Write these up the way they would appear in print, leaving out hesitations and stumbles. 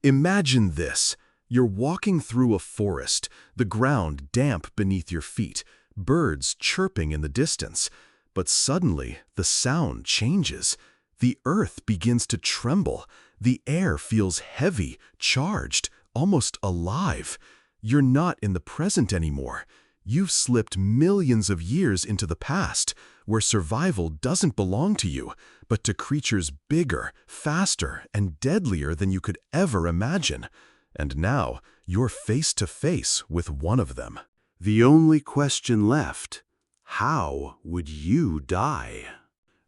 Imagine this. You're walking through a forest, the ground damp beneath your feet, birds chirping in the distance. But suddenly, the sound changes. The earth begins to tremble. The air feels heavy, charged, almost alive. You're not in the present anymore. You've slipped millions of years into the past, where survival doesn't belong to you, but to creatures bigger, faster, and deadlier than you could ever imagine. And now, you're face to face with one of them. The only question left: how would you die?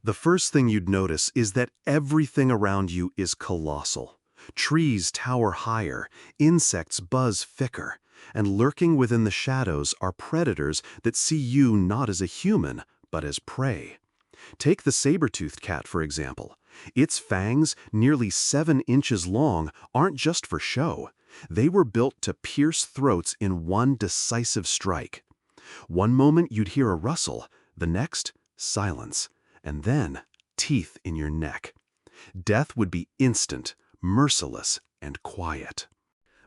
The first thing you'd notice is that everything around you is colossal. Trees tower higher, insects buzz thicker, and lurking within the shadows are predators that see you not as a human, but as prey. Take the saber-toothed cat, for example. Its fangs, nearly 7 inches long, aren't just for show. They were built to pierce throats in one decisive strike. One moment you'd hear a rustle, the next, silence, and then teeth in your neck. Death would be instant, merciless, and quiet.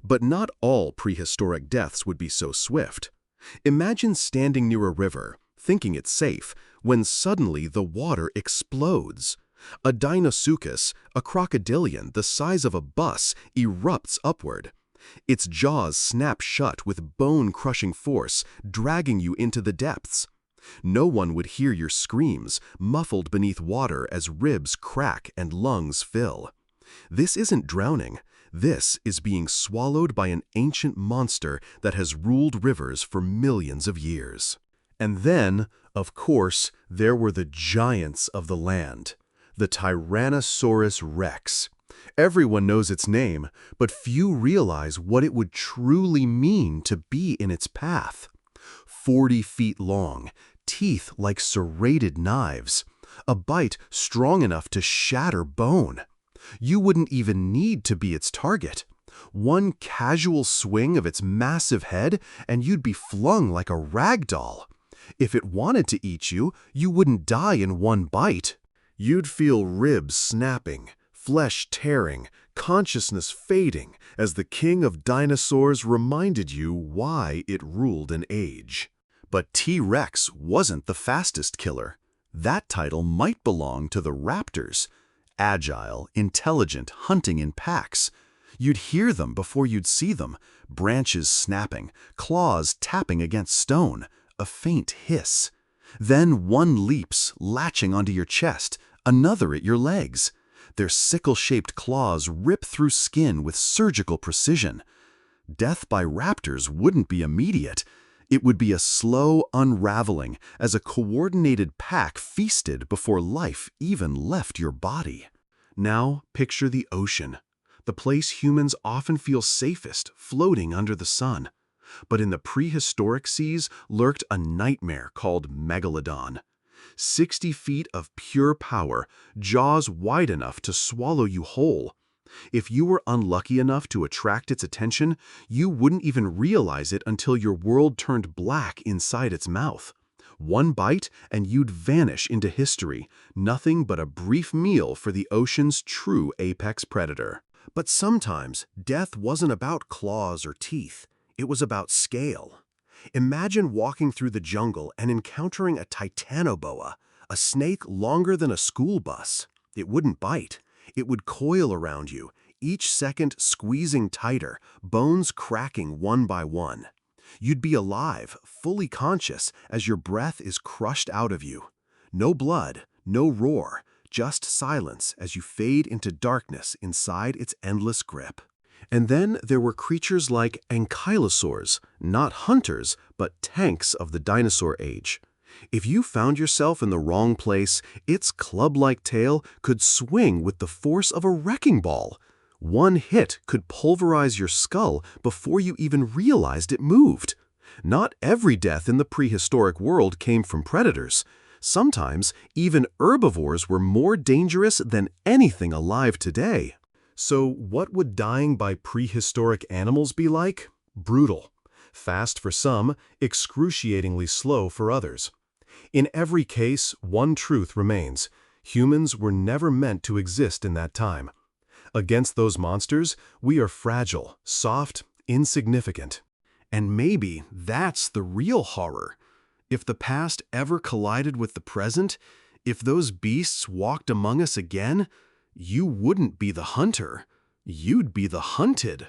But not all prehistoric deaths would be so swift. Imagine standing near a river, thinking it's safe, when suddenly the water explodes. A Deinosuchus, a crocodilian the size of a bus, erupts upward. Its jaws snap shut with bone-crushing force, dragging you into the depths. No one would hear your screams, muffled beneath water as ribs crack and lungs fill. This isn't drowning. This is being swallowed by an ancient monster that has ruled rivers for millions of years. And then, of course, there were the giants of the land, the Tyrannosaurus rex. Everyone knows its name, but few realize what it would truly mean to be in its path. 40 feet long, teeth like serrated knives, a bite strong enough to shatter bone. You wouldn't even need to be its target. One casual swing of its massive head, and you'd be flung like a rag doll. If it wanted to eat you, you wouldn't die in one bite. You'd feel ribs snapping, flesh tearing, consciousness fading, as the king of dinosaurs reminded you why it ruled an age. But T-Rex wasn't the fastest killer. That title might belong to the raptors. Agile, intelligent, hunting in packs. You'd hear them before you'd see them, branches snapping, claws tapping against stone, a faint hiss. Then one leaps, latching onto your chest, another at your legs. Their sickle-shaped claws rip through skin with surgical precision. Death by raptors wouldn't be immediate. It would be a slow unraveling as a coordinated pack feasted before life even left your body. Now picture the ocean, the place humans often feel safest, floating under the sun. But in the prehistoric seas lurked a nightmare called Megalodon. 60 feet of pure power, jaws wide enough to swallow you whole. If you were unlucky enough to attract its attention, you wouldn't even realize it until your world turned black inside its mouth. One bite and you'd vanish into history, nothing but a brief meal for the ocean's true apex predator. But sometimes, death wasn't about claws or teeth. It was about scale. Imagine walking through the jungle and encountering a titanoboa, a snake longer than a school bus. It wouldn't bite. It would coil around you, each second squeezing tighter, bones cracking one by one. You'd be alive, fully conscious, as your breath is crushed out of you. No blood, no roar, just silence as you fade into darkness inside its endless grip. And then there were creatures like ankylosaurs, not hunters, but tanks of the dinosaur age. If you found yourself in the wrong place, its club-like tail could swing with the force of a wrecking ball. One hit could pulverize your skull before you even realized it moved. Not every death in the prehistoric world came from predators. Sometimes, even herbivores were more dangerous than anything alive today. So what would dying by prehistoric animals be like? Brutal. Fast for some, excruciatingly slow for others. In every case, one truth remains. Humans were never meant to exist in that time. Against those monsters, we are fragile, soft, insignificant. And maybe that's the real horror. If the past ever collided with the present, if those beasts walked among us again, you wouldn't be the hunter, you'd be the hunted.